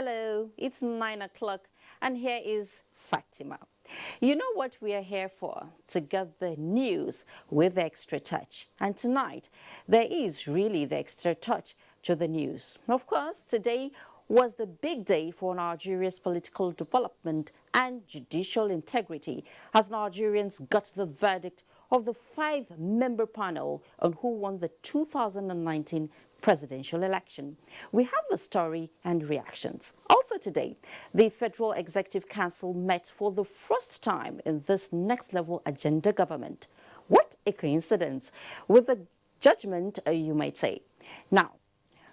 Hello, it's 9 o'clock and here is Fatima. You know what we are here for? To get the news with the extra touch. And tonight, there is really the extra touch to the news. Of course, today was the big day for Nigeria's political development and judicial integrity as Nigerians got the verdict of the 5-member panel on who won the 2019 presidential election. We have the story and reactions. Also today, the Federal Executive Council met for the first time in this next-level agenda government. What a coincidence with the judgment, you might say. Now,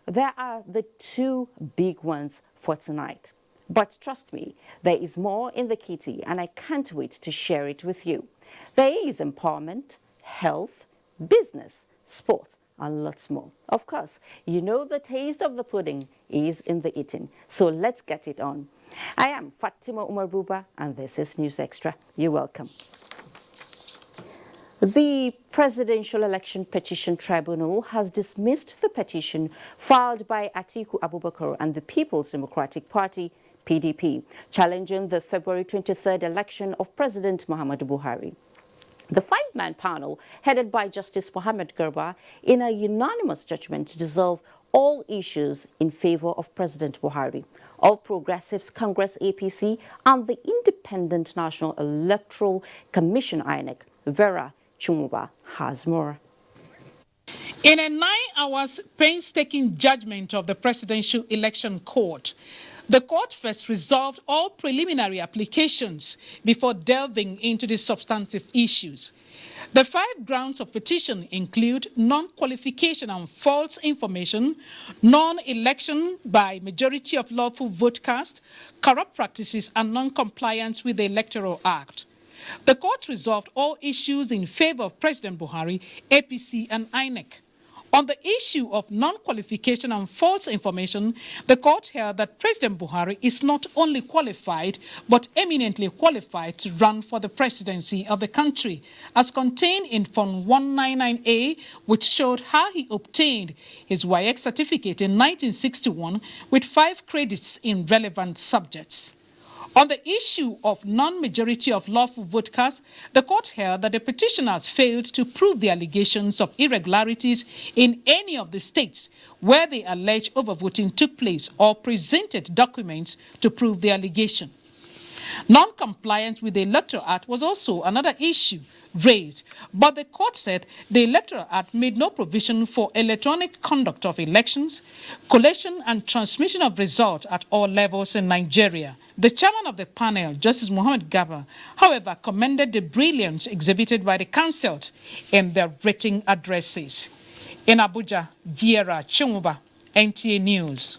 there are the two big ones for tonight. But trust me, there is more in the kitty and I can't wait to share it with you. There is empowerment, health, business, sports, and lots more. Of course, you know the taste of the pudding is in the eating. So let's get it on. I am Fatima Umar-Buba and this is News Extra. You're welcome. The Presidential Election Petition Tribunal has dismissed the petition filed by Atiku Abubakar and the People's Democratic Party, PDP, challenging the February 23rd election of President Muhammadu Buhari. The 5-man panel, headed by Justice Mohammed Garba, in a unanimous judgment dissolved all issues in favor of President Buhari. All Progressives Congress APC and the Independent National Electoral Commission INEC, Vera Chumuba, has more. In a 9-hour painstaking judgment of the Presidential Election Court, the court first resolved all preliminary applications before delving into the substantive issues. The 5 grounds of petition include non-qualification and false information, non-election by majority of lawful vote cast, corrupt practices, and non-compliance with the Electoral Act. The court resolved all issues in favor of President Buhari, APC, and INEC. On the issue of non-qualification and false information, the court held that President Buhari is not only qualified, but eminently qualified to run for the presidency of the country, as contained in Form 199A, which showed how he obtained his WAEC certificate in 1961 with 5 credits in relevant subjects. On the issue of non-majority of lawful vote cast, the court held that the petitioners failed to prove the allegations of irregularities in any of the states where they allege overvoting took place or presented documents to prove the allegation. Non-compliance with the Electoral Act was also another issue raised, but the court said the Electoral Act made no provision for electronic conduct of elections, collation and transmission of results at all levels in Nigeria. The chairman of the panel, Justice Mohammed Garba, however, commended the brilliance exhibited by the counsel in their written addresses. In Abuja, Vera Chumuba, NTA News.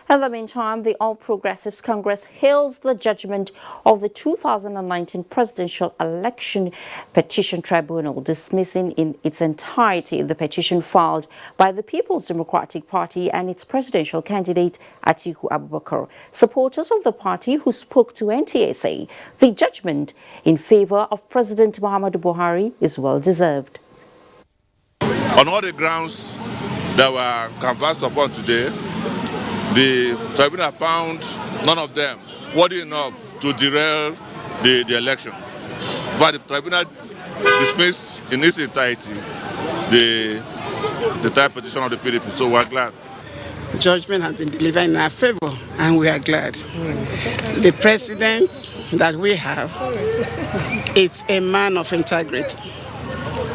In the meantime, the All Progressives Congress hails the judgment of the 2019 Presidential Election Petition Tribunal, dismissing in its entirety the petition filed by the People's Democratic Party and its presidential candidate, Atiku Abubakar. Supporters of the party who spoke to NTA say the judgment in favor of President Muhammadu Buhari is well-deserved. On all the grounds that were canvassed upon today, the tribunal found none of them worthy enough to derail the election. In fact, the tribunal dismissed in its entirety the type petition of the PDP, so we're glad. Judgment has been delivered in our favor, and we are glad. The president that we have is a man of integrity.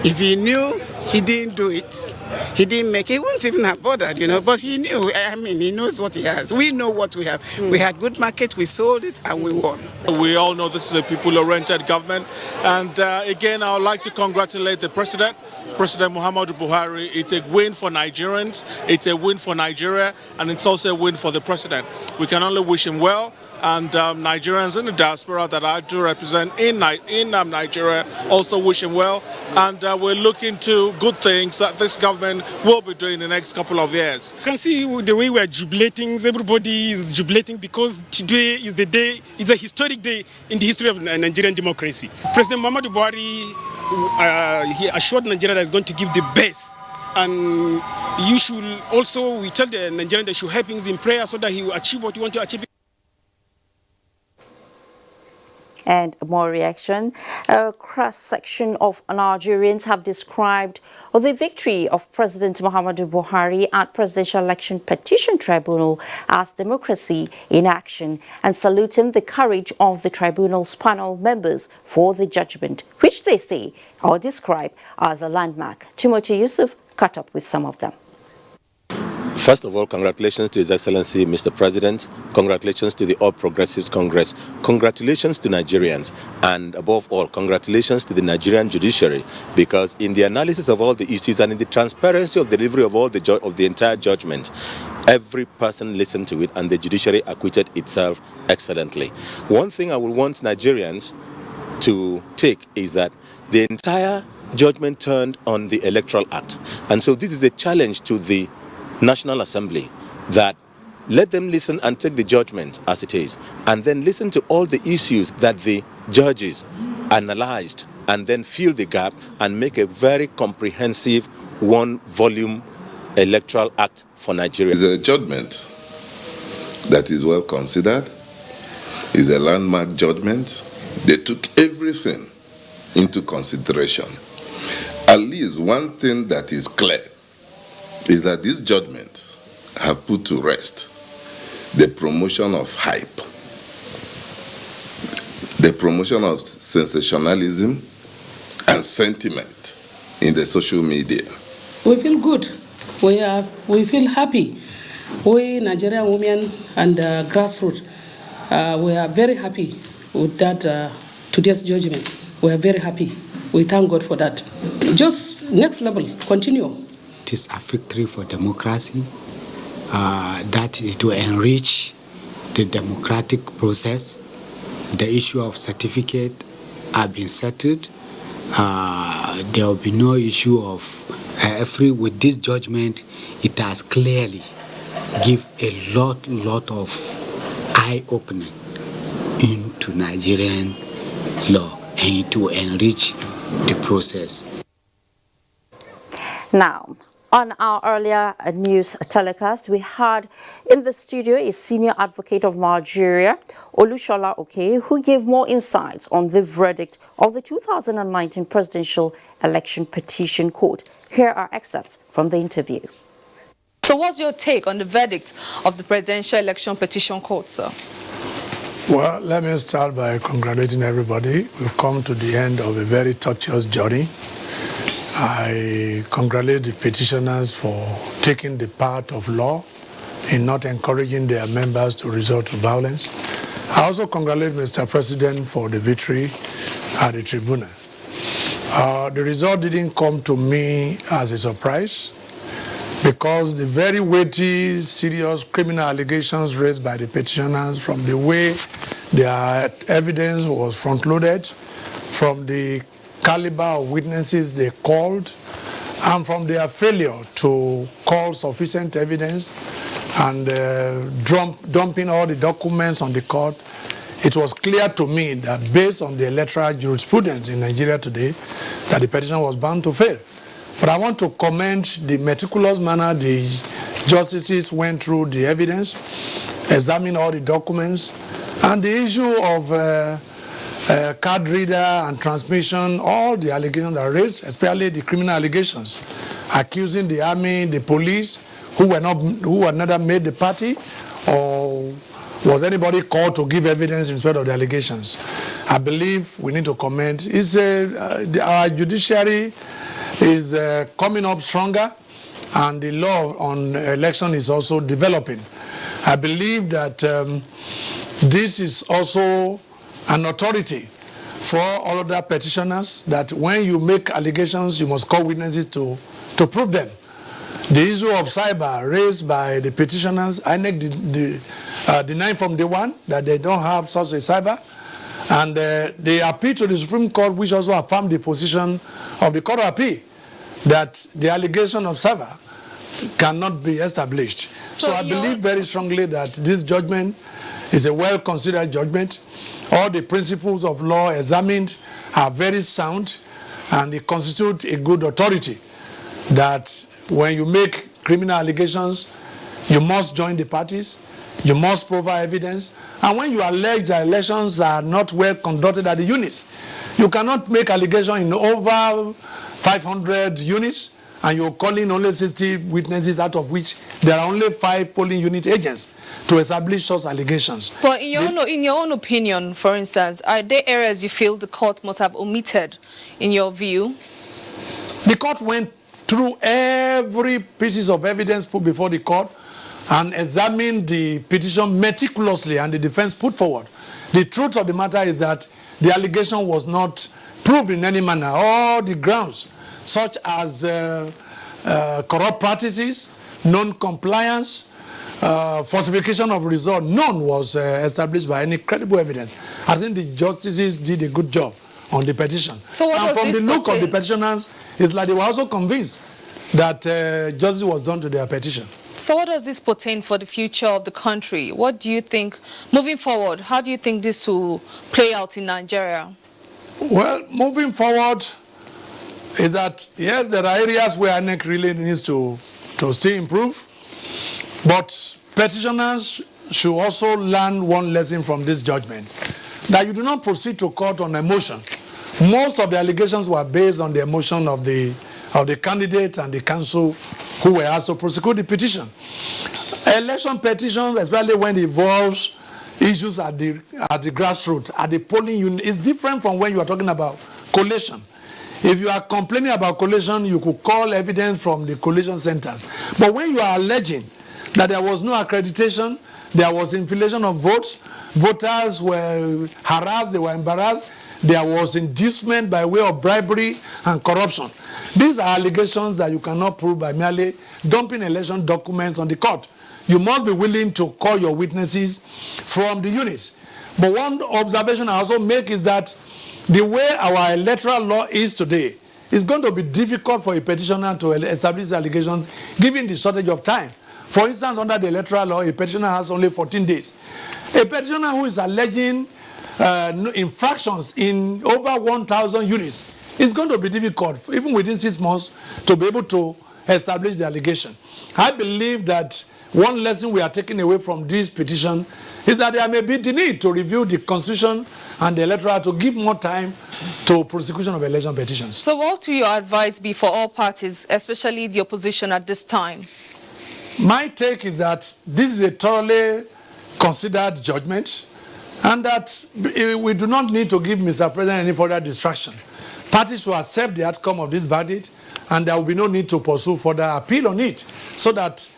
If he knew he didn't do it, he didn't make it, he wouldn't even have bothered, but he knew, he knows what he has. We know what we have. We had good market, we sold it, and we won. We all know this is a people-oriented government, and again, I would like to congratulate the President Muhammadu Buhari. It's a win for Nigerians, it's a win for Nigeria, and it's also a win for the President. We can only wish him well, and Nigerians in the diaspora that I do represent in Nigeria also wish him well, and we're looking to good things that this government will be doing in the next couple of years. You can see the way we're jubilating. Everybody is jubilating because today is the day, it's a historic day in the history of Nigerian democracy. President Muhammadu Buhari, he assured Nigeria that he's going to give the best. And you should also, we tell the Nigerians they should help him in prayer so that he will achieve what he wants to achieve. And more reaction. A cross-section of Nigerians have described the victory of President Muhammadu Buhari at Presidential Election Petition Tribunal as democracy in action and saluting the courage of the tribunal's panel members for the judgment, which they say or describe as a landmark. Timothy Yusuf caught up with some of them. First of all, congratulations to His Excellency, Mr. President. Congratulations to the All Progressives Congress. Congratulations to Nigerians. And above all, congratulations to the Nigerian judiciary, because in the analysis of all the issues and in the transparency of delivery of all the entire judgment, every person listened to it and the judiciary acquitted itself excellently. One thing I would want Nigerians to take is that the entire judgment turned on the Electoral Act. And so this is a challenge to the National Assembly, that let them listen and take the judgment as it is, and then listen to all the issues that the judges analyzed, and then fill the gap and make a very comprehensive one-volume Electoral Act for Nigeria. It's a judgment that is well considered, is a landmark judgment. They took everything into consideration. At least one thing that is clear is that this judgment have put to rest the promotion of hype, the promotion of sensationalism and sentiment in the social media. We feel good. We feel happy. We Nigerian women and grassroots, we are very happy with that today's judgment. We are very happy. We thank God for that. Just next level, continue. It is a victory for democracy, that is to enrich the democratic process. The issue of certificate have been settled. There will be no issue of with this judgment. It has clearly give a lot of eye-opening into Nigerian law and to enrich the process. Now, on our earlier news telecast, we had in the studio a senior advocate of Nigeria, Olushola Oke, who gave more insights on the verdict of the 2019 Presidential Election Petition Court. Here are excerpts from the interview. So what's your take on the verdict of the Presidential Election Petition Court, sir? Well, let me start by congratulating everybody. We've come to the end of a very tortuous journey. I congratulate the petitioners for taking the path of law in not encouraging their members to resort to violence. I also congratulate Mr. President for the victory at the tribunal. The result didn't come to me as a surprise, because the very weighty, serious criminal allegations raised by the petitioners, from the way their evidence was front-loaded, from the caliber of witnesses they called, and from their failure to call sufficient evidence and dumping all the documents on the court, it was clear to me that based on the electoral jurisprudence in Nigeria today, that the petition was bound to fail. But I want to commend the meticulous manner the justices went through the evidence, examined all the documents, and the issue of card reader and transmission, all the allegations that are raised, especially the criminal allegations, accusing the army, the police, who had neither made the party, or was anybody called to give evidence in respect of the allegations. I believe we need to commend. Our judiciary is coming up stronger, and the law on election is also developing. I believe that this is also an authority for all other petitioners, that when you make allegations, you must call witnesses to prove them. The issue of cyber raised by the petitioners, INEC denied from day one that they don't have such a cyber, and they appealed to the Supreme Court, which also affirmed the position of the Court of Appeal, that the allegation of cyber cannot be established. So I believe very strongly that this judgment is a well-considered judgment. All the principles of law examined are very sound, and they constitute a good authority that when you make criminal allegations, you must join the parties. You must provide evidence. And when you allege that elections are not well conducted at the units, you cannot make allegation in over 500 units and you're calling only 60 witnesses, out of which there are only 5 polling unit agents to establish such allegations. But in your own opinion, for instance, are there areas you feel the court must have omitted in your view? The court went through every piece of evidence put before the court and examined the petition meticulously, and the defense put forward. The truth of the matter is that the allegation was not proved in any manner. All the grounds, such as corrupt practices, non-compliance, falsification of result, none was established by any credible evidence. I think the justices did a good job on the petition. So what and was from this the look of the petitioners, it's like they were also convinced that justice was done to their petition. So what does this portend for the future of the country? What do you think, moving forward, how do you think this will play out in Nigeria? Well, moving forward is that, yes, there are areas where INEC really needs to still improve, but petitioners should also learn one lesson from this judgment, that you do not proceed to court on emotion. Most of the allegations were based on the emotion of the candidate and the counsel who were asked to prosecute the petition. Election petitions, especially when it involves issues at the grassroots, at the polling unit, is different from when you are talking about collation. If you are complaining about collation, you could call evidence from the collation centers. But when you are alleging that there was no accreditation, there was inflation of votes, voters were harassed, they were embarrassed, there was inducement by way of bribery and corruption. These are allegations that you cannot prove by merely dumping election documents on the court. You must be willing to call your witnesses from the units. But one observation I also make is that the way our electoral law is today, it's going to be difficult for a petitioner to establish allegations given the shortage of time. For instance, under the electoral law, a petitioner has only 14 days. A petitioner who is alleging infractions in over 1,000 units, it's going to be difficult, even within 6 months, to be able to establish the allegation. I believe that one lesson we are taking away from this petition is that there may be the need to review the Constitution and the electoral to give more time to prosecution of election petitions. So what will your advice be for all parties, especially the opposition at this time? My take is that this is a thoroughly considered judgment, and that we do not need to give Mr. President any further distraction. Parties will accept the outcome of this verdict, and there will be no need to pursue further appeal on it, so that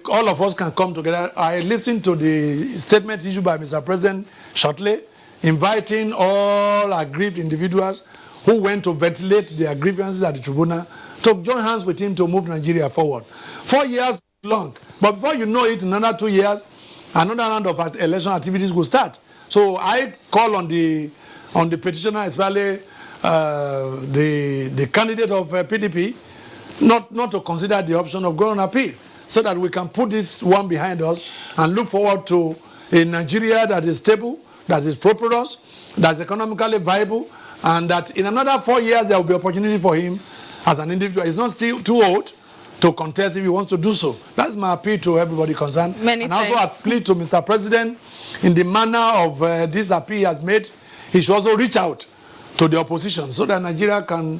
all of us can come together. I listened to the statement issued by Mr. President shortly, inviting all aggrieved individuals who went to ventilate their grievances at the tribunal to join hands with him to move Nigeria forward. 4 years long, but before you know it, in another 2 years, another round of election activities will start. So I call on the petitioner, especially the candidate of PDP, not to consider the option of going on appeal, so that we can put this one behind us and look forward to a Nigeria that is stable, that is prosperous, that is economically viable, and that in another 4 years there will be opportunity for him as an individual. He's not still too old to contest if he wants to do so. That's my appeal to everybody concerned. Many and thanks. Also appeal to Mr. President in the manner of this appeal he has made. He should also reach out to the opposition so that Nigeria can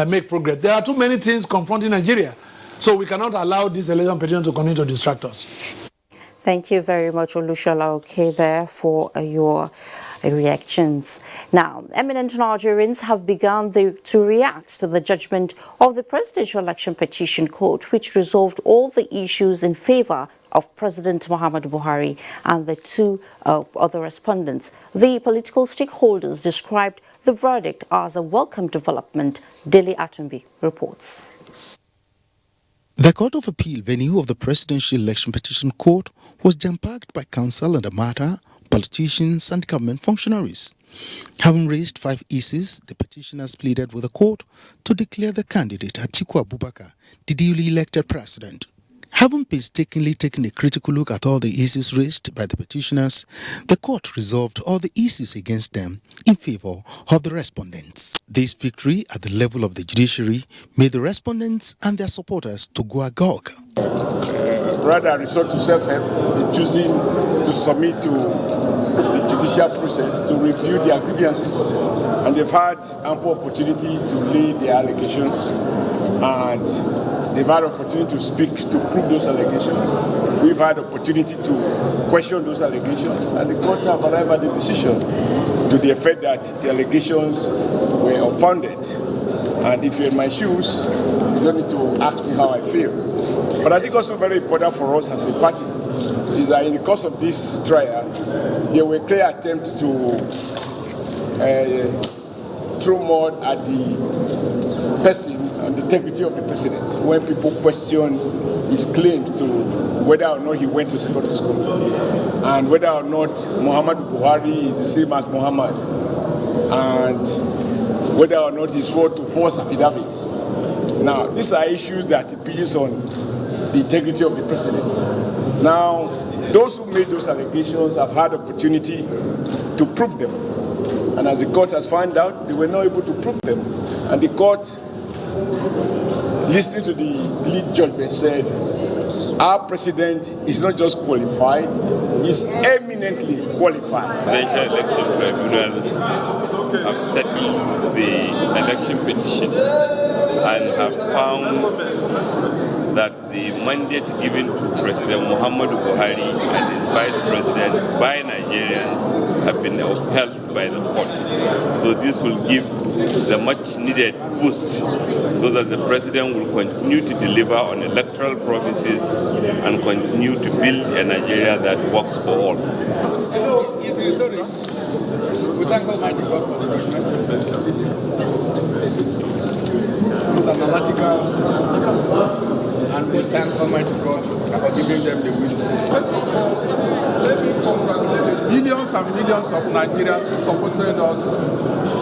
make progress. There are too many things confronting Nigeria, so we cannot allow this election petition to continue to distract us. Thank you very much, Olushola Oke, there for your reactions. Now, eminent Nigerians have begun to react to the judgment of the Presidential Election Petition Court, which resolved all the issues in favor of President Muhammadu Buhari and the 2 other respondents. The political stakeholders described the verdict as a welcome development. Dele Atumbi reports. The Court of Appeal venue of the Presidential Election Petition Court was jam-packed by counsel on the matter, politicians and government functionaries. Having raised 5 issues, the petitioners pleaded with the court to declare the candidate Atiku Abubakar the duly elected president. Having painstakingly taken a critical look at all the issues raised by the petitioners, the court resolved all the issues against them in favor of the respondents. This victory at the level of the judiciary made the respondents and their supporters to go agog. Rather resort to self-help in choosing to submit to the judicial process to review their grievances. And they've had ample opportunity to lay their allegations, and they've had opportunity to speak to prove those allegations. We've had opportunity to question those allegations, and the court have arrived at the decision to the effect that the allegations were unfounded. And if you're in my shoes, you don't need to ask me how I feel. But I think also very important for us as a party is that in the course of this trial, there were clear attempts to throw mud at the person and the integrity of the president when people question his claim to whether or not he went to secondary school and whether or not Muhammadu Buhari is the same as Muhammad and whether or not he swore to false affidavit. Now, these are issues that impinges on the integrity of the president. Now, those who made those allegations have had opportunity to prove them. And as the court has found out, they were not able to prove them. And the court, listening to the lead judgment, said, our president is not just qualified, he's eminently qualified. The Presidential Election Tribunal have settled the election petition and have found that the mandate given to President Muhammadu Buhari and his vice president by Nigerians have been upheld by the court. So this will give the much needed boost so that the president will continue to deliver on electoral promises and continue to build a Nigeria that works for all. We thank Almighty God for the judgment. It's analytical. And we thank Almighty God for giving them the wisdom. First of all, let me congratulate millions and millions of Nigerians who supported us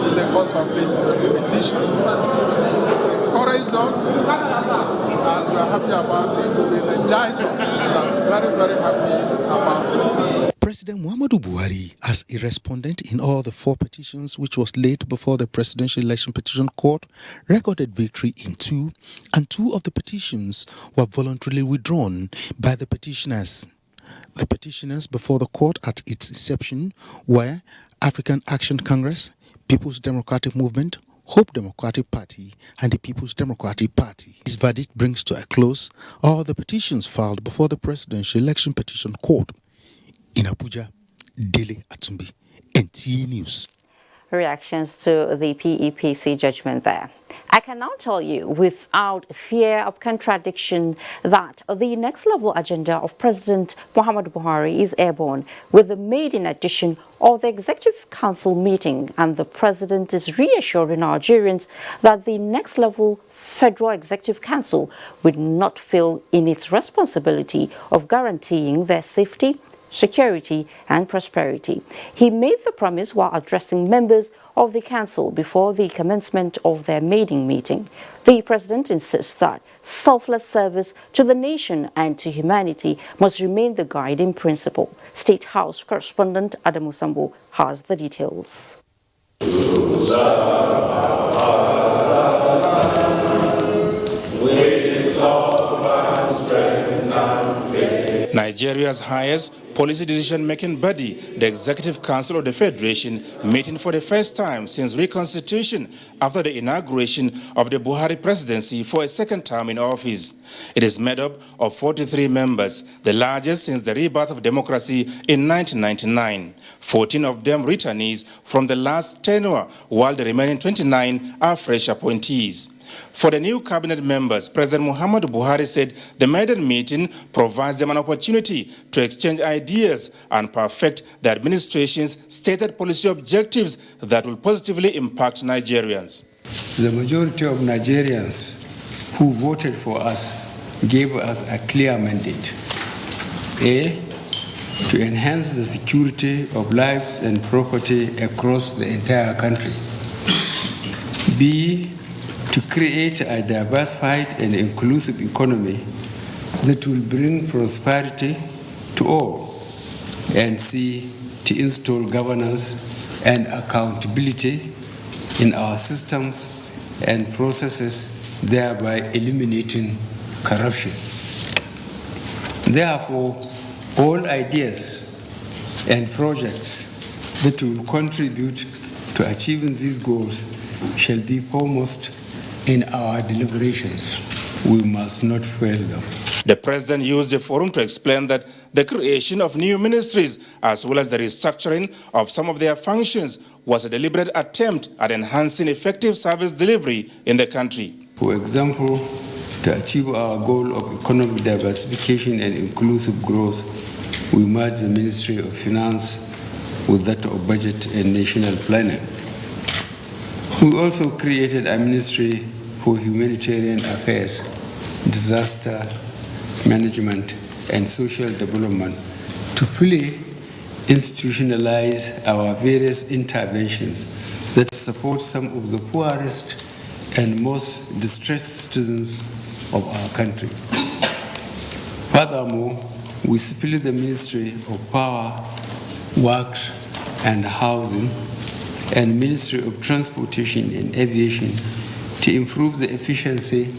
in the course of this petition. It encouraged us, and we are happy about it. It energized us. We are very, very happy about it. President Muhammadu Buhari, as a respondent in all the 4 petitions which was laid before the Presidential Election Petition Court, recorded victory in 2, and 2 of the petitions were voluntarily withdrawn by the petitioners. The petitioners before the court at its inception were African Action Congress, People's Democratic Movement, Hope Democratic Party, and the People's Democratic Party. This verdict brings to a close all the petitions filed before the Presidential Election Petition Court. In Abuja, Dele Atumbi, NTA News. Reactions to the PEPC judgment there. I can now tell you without fear of contradiction that the next level agenda of President Muhammadu Buhari is airborne with the maiden edition of the Executive Council meeting, and the President is reassuring Nigerians that the next level Federal Executive Council would not fail in its responsibility of guaranteeing their safety, security and prosperity. He made the promise while addressing members of the council before the commencement of their maiden meeting. The president insists that selfless service to the nation and to humanity must remain the guiding principle. State House correspondent Adamu Sambo has the details. Nigeria's highest policy decision-making body, the Executive Council of the Federation, meeting for the first time since reconstitution after the inauguration of the Buhari presidency for a second term in office. It is made up of 43 members, the largest since the rebirth of democracy in 1999. 14 of them returnees from the last tenure, while the remaining 29 are fresh appointees. For the new cabinet members, President Muhammadu Buhari said the maiden meeting provides them an opportunity to exchange ideas and perfect the administration's stated policy objectives that will positively impact Nigerians. The majority of Nigerians who voted for us gave us a clear mandate. A, to enhance the security of lives and property across the entire country. B, to create a diversified and inclusive economy that will bring prosperity to all and see to install governance and accountability in our systems and processes, thereby eliminating corruption. Therefore, all ideas and projects that will contribute to achieving these goals shall be foremost in our deliberations. We must not fail them. The president used the forum to explain that the creation of new ministries as well as the restructuring of some of their functions was a deliberate attempt at enhancing effective service delivery in the country. For example, to achieve our goal of economic diversification and inclusive growth, we merged the Ministry of Finance with that of Budget and National Planning. We also created a Ministry for Humanitarian Affairs, Disaster Management and Social Development to fully institutionalize our various interventions that support some of the poorest and most distressed citizens of our country. Furthermore, we split the Ministry of Power, Works and Housing and Ministry of Transportation and Aviation to improve the efficiency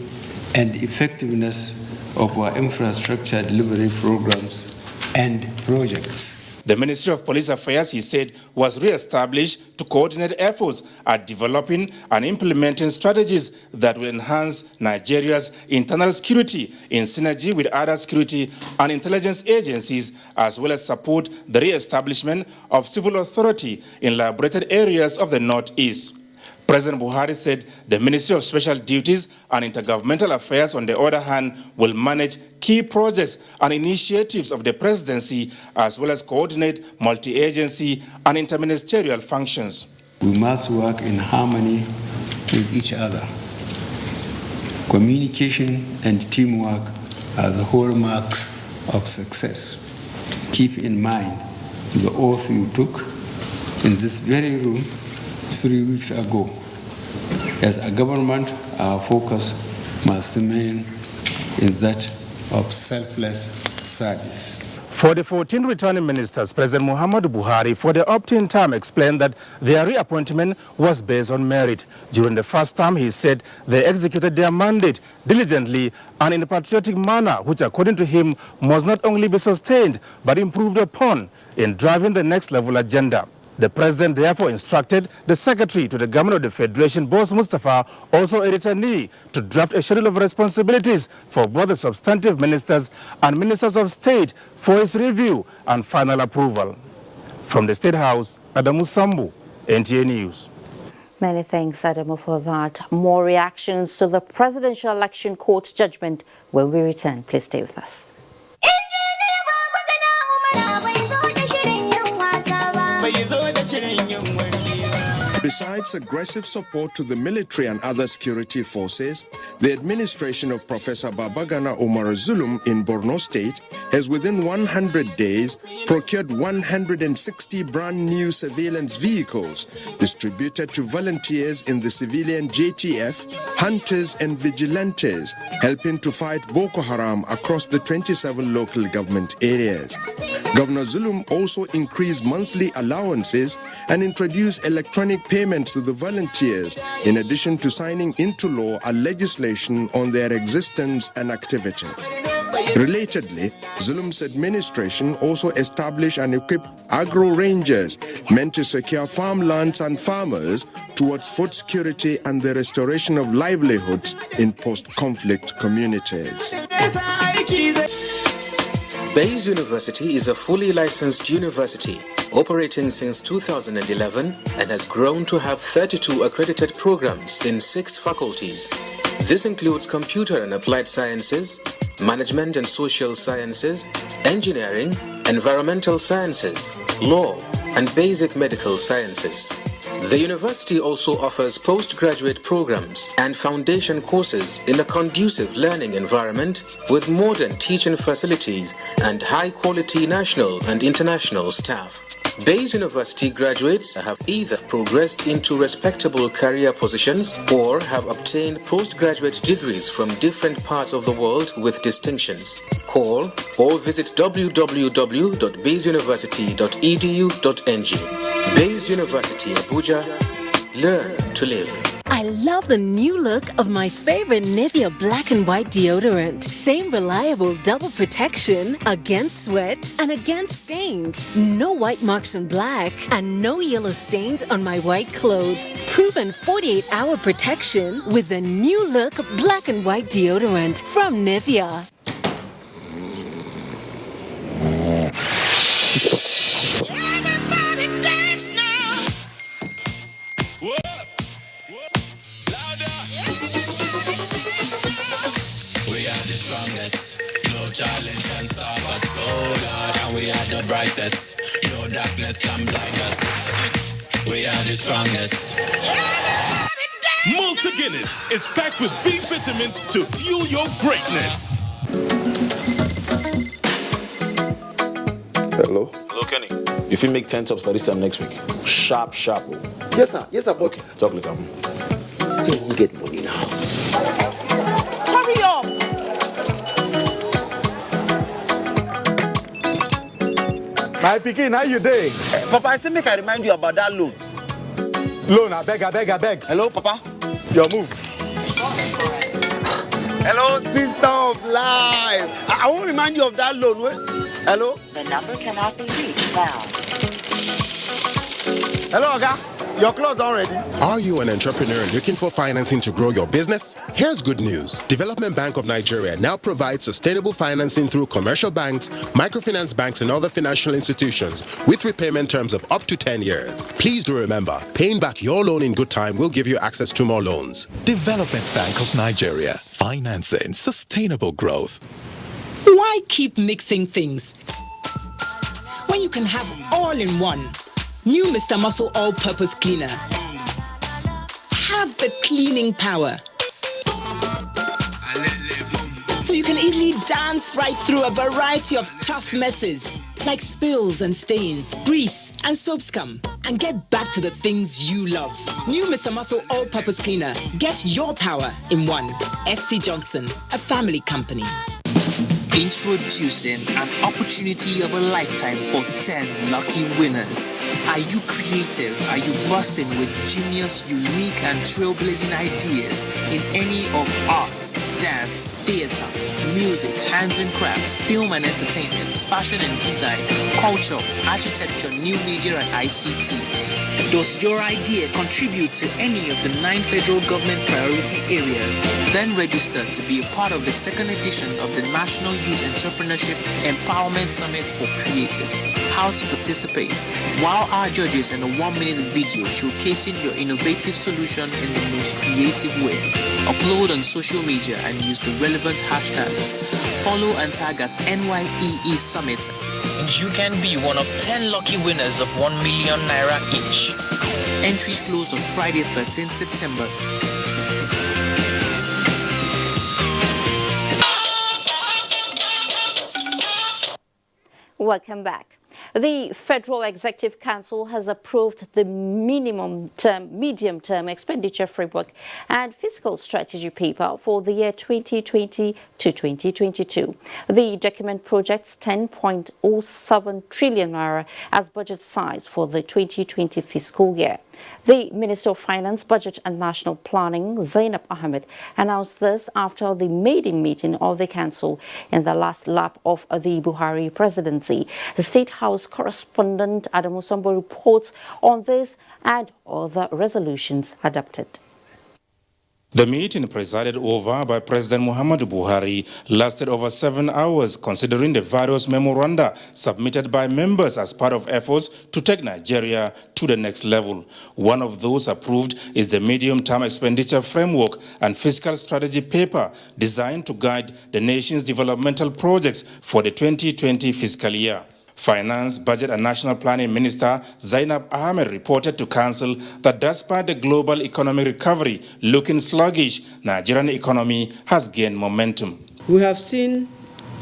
and effectiveness of our infrastructure delivery programs and projects. The Ministry of Police Affairs, he said, was re-established to coordinate efforts at developing and implementing strategies that will enhance Nigeria's internal security in synergy with other security and intelligence agencies, as well as support the re-establishment of civil authority in liberated areas of the Northeast. President Buhari said the Ministry of Special Duties and Intergovernmental Affairs, on the other hand, will manage key projects and initiatives of the presidency, as well as coordinate multi-agency and interministerial functions. We must work in harmony with each other. Communication and teamwork are the hallmarks of success. Keep in mind the oath you took in this very room 3 weeks ago. As a government, our focus must remain in that of selfless service. For the 14 returning ministers, President Muhammadu Buhari, for the opt-in term, explained that their reappointment was based on merit. During the first term, he said they executed their mandate diligently and in a patriotic manner, which according to him must not only be sustained, but improved upon in driving the next level agenda. The president therefore instructed the secretary to the government of the Federation, Boss Mustafa, also a returnee, to draft a schedule of responsibilities for both the substantive ministers and ministers of state for his review and final approval. From the State House, Adamu Sambu, NTA News. Many thanks, Adamu, for that. More reactions to the Presidential Election Court judgment when we return. Please stay with us. Besides aggressive support to the military and other security forces, the administration of Professor Babagana Umar Zulum in Borno State has within 100 days procured 160 brand new surveillance vehicles distributed to volunteers in the civilian JTF, hunters and vigilantes, helping to fight Boko Haram across the 27 local government areas. Governor Zulum also increased monthly allowances and introduced electronic payments to the volunteers, in addition to signing into law a legislation on their existence and activity. Relatedly, Zulum's administration also established and equipped agro rangers meant to secure farmlands and farmers towards food security and the restoration of livelihoods in post-conflict communities. Baze University is a fully licensed university operating since 2011 and has grown to have 32 accredited programs in 6 faculties. This includes computer and applied sciences, management and social sciences, engineering, environmental sciences, law, and basic medical sciences. The university also offers postgraduate programs and foundation courses in a conducive learning environment with modern teaching facilities and high-quality national and international staff. Baze University graduates have either progressed into respectable career positions or have obtained postgraduate degrees from different parts of the world with distinctions. Call or visit www.bazeuniversity.edu.ng. Baze University, Abuja. Learn to live. I love the new look of my favorite Nivea black and white deodorant. Same reliable double protection against sweat and against stains. No white marks on black and no yellow stains on my white clothes. Proven 48-hour protection with the new look black and white deodorant from Nivea. No challenge can stop us, oh Lord, and we are the brightest. No darkness can blind us. We are the strongest. Malta Guinness is packed with B vitamins to fuel your greatness. Hello? Hello, Kenny. If you make 10 tops by this time next week, sharp. Yes, sir. Yes, sir, but... Talk later. You won't get money now. Hurry up! My pikin, how you doing? Papa, I say make I remind you about that loan. Loan, I beg. Hello, Papa? Your move. Hello, sister of life. I won't remind you of that loan. Wait. Hello? The number cannot be reached now. Hello, Oga. Your clothes already. Are you an entrepreneur looking for financing to grow your business? Here's good news. Development Bank of Nigeria now provides sustainable financing through commercial banks, microfinance banks, and other financial institutions with repayment terms of up to 10 years. Please do remember, paying back your loan in good time will give you access to more loans. Development Bank of Nigeria. Financing sustainable growth. Why keep mixing things when you can have all in one? New Mr. Muscle All-Purpose Cleaner. Have the cleaning power. So you can easily dance right through a variety of tough messes like spills and stains, grease and soap scum, and get back to the things you love. New Mr. Muscle All-Purpose Cleaner. Get your power in one. SC Johnson, a family company. Introducing an opportunity of a lifetime for 10 lucky winners. Are you creative? Are you bursting with genius, unique and trailblazing ideas in any of art, dance, theater, music, hands and crafts, film and entertainment, fashion and design, culture, architecture, new media and ICT? Does your idea contribute to any of the 9 federal government priority areas? Then register to be a part of the second edition of the National Youth Entrepreneurship Empowerment Summit for Creatives. How to participate? Wow our judges in a 1-minute video showcasing your innovative solution in the most creative way. Upload on social media and use the relevant hashtags. Follow and tag at NYEE Summit. And you can be one of 10 lucky winners of 1 million naira each. Entries close on Friday, 13th September. Welcome back. The Federal Executive Council has approved the medium-term expenditure framework and fiscal strategy paper for the year 2020 to 2022. The document projects 10.07 trillion naira as budget size for the 2020 fiscal year. The Minister of Finance, Budget and National Planning, Xenophobia, announced this after the maiden meeting of the Council in the last lap of the Buhari presidency. The State House correspondent Adamu Sambo reports on this and other resolutions adopted. The meeting, presided over by President Muhammadu Buhari, lasted over 7 hours, considering the various memoranda submitted by members as part of efforts to take Nigeria to the next level. One of those approved is the medium-term expenditure framework and fiscal strategy paper designed to guide the nation's developmental projects for the 2020 fiscal year. Finance, Budget and National Planning Minister Zainab Ahmed reported to Council that despite the global economic recovery looking sluggish, Nigerian economy has gained momentum. We have seen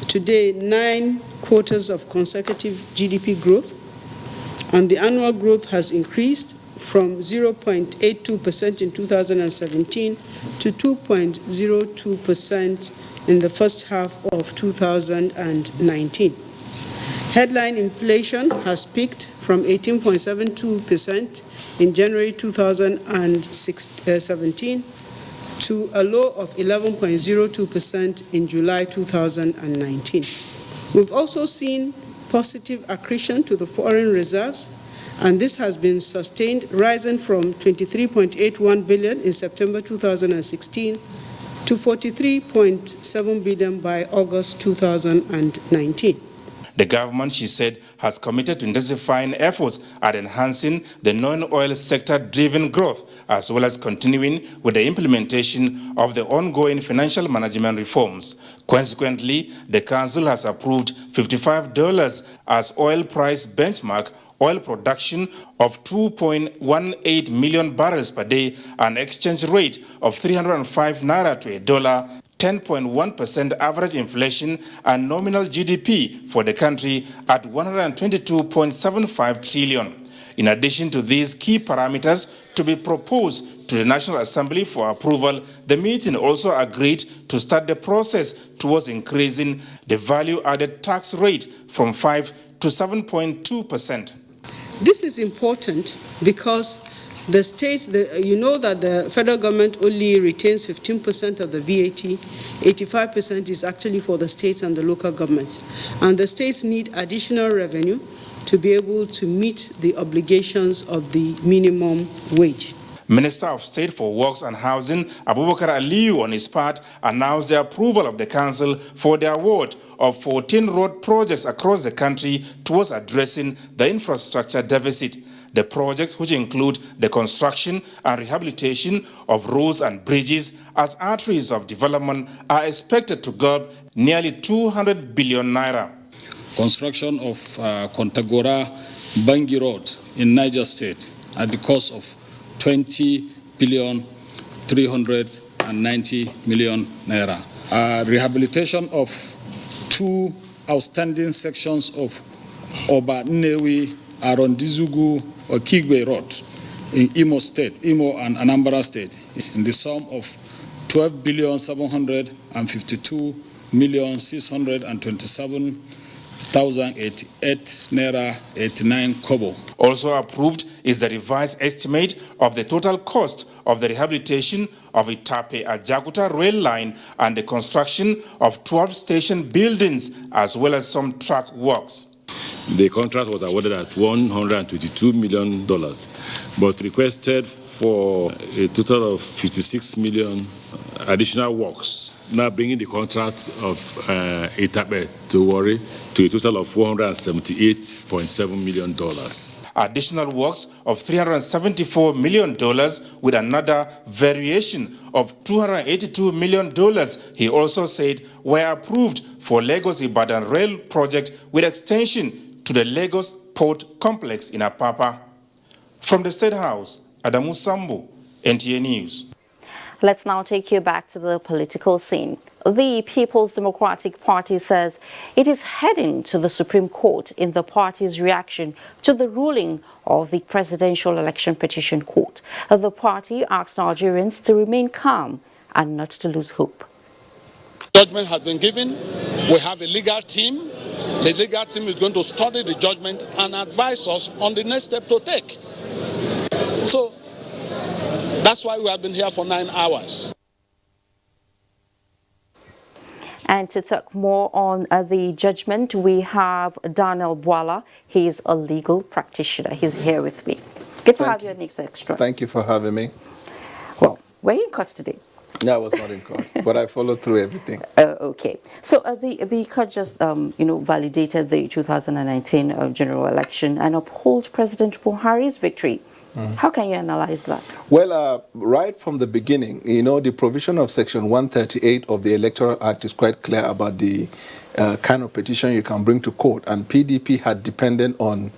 today 9 quarters of consecutive GDP growth, and the annual growth has increased from 0.82% in 2017 to 2.02% in the first half of 2019. Headline inflation has peaked from 18.72% in January 2017 to a low of 11.02% in July 2019. We've also seen positive accretion to the foreign reserves, and this has been sustained, rising from 23.81 billion in September 2016 to 43.7 billion by August 2019. The government, she said, has committed to intensifying efforts at enhancing the non-oil sector-driven growth, as well as continuing with the implementation of the ongoing financial management reforms. Consequently, the Council has approved $55 as oil price benchmark, oil production of 2.18 million barrels per day, an exchange rate of 305 naira to a dollar, 10.1% average inflation, and nominal GDP for the country at 122.75 trillion. In addition to these key parameters to be proposed to the National Assembly for approval, the meeting also agreed to start the process towards increasing the value-added tax rate from 5 to 7.2%. This is important because the states, you know that the federal government only retains 15% of the VAT, 85% is actually for the states and the local governments. And the states need additional revenue to be able to meet the obligations of the minimum wage. Minister of State for Works and Housing, Abubakar Aliyu, on his part, announced the approval of the Council for the award of 14 road projects across the country towards addressing the infrastructure deficit. The projects, which include the construction and rehabilitation of roads and bridges as arteries of development, are expected to gulp nearly 200 billion naira. Construction of Kontagora Bangi Road in Niger State at the cost of 20,390 million naira. Rehabilitation of 2 outstanding sections of Oba Nnewi Arondizugu Okigwe Road in Imo State, Imo and Anambra State, in the sum of 12,752,627,088 naira 89 kobo. Also approved is the revised estimate of the total cost of the rehabilitation of Itape Ajakuta rail line and the construction of 12 station buildings, as well as some track works. The contract was awarded at $122 million, but requested for a total of 56 million additional works, now bringing the contract of Itape to Warri to a total of $478.7 million. Additional works of $374 million with another variation of $282 million, he also said, were approved for Lagos-Ibadan rail project with extension to the Lagos Port Complex in Apapa. From the State House, Adamu Sambo, NTA News. Let's now take you back to the political scene. The People's Democratic Party says it is heading to the Supreme Court in the party's reaction to the ruling of the Presidential Election Petition Court. The party asked Nigerians to remain calm and not to lose hope. Judgment has been given. We have a legal team. The legal team is going to study the judgment and advise us on the next step to take. So that's why we have been here for 9 hours. And to talk more on the judgment, we have Daniel Bwala. He is a legal practitioner. He's here with me. Good to have you on Next Extra. Thank you for having me. Well, were you in court today? No, I was not in court, but I followed through everything. Okay. So the court just, validated the 2019 general election and upheld President Buhari's victory How can you analyze that? Well, right from the beginning, the provision of Section 138 of the Electoral Act is quite clear about the kind of petition you can bring to court. And PDP had depended on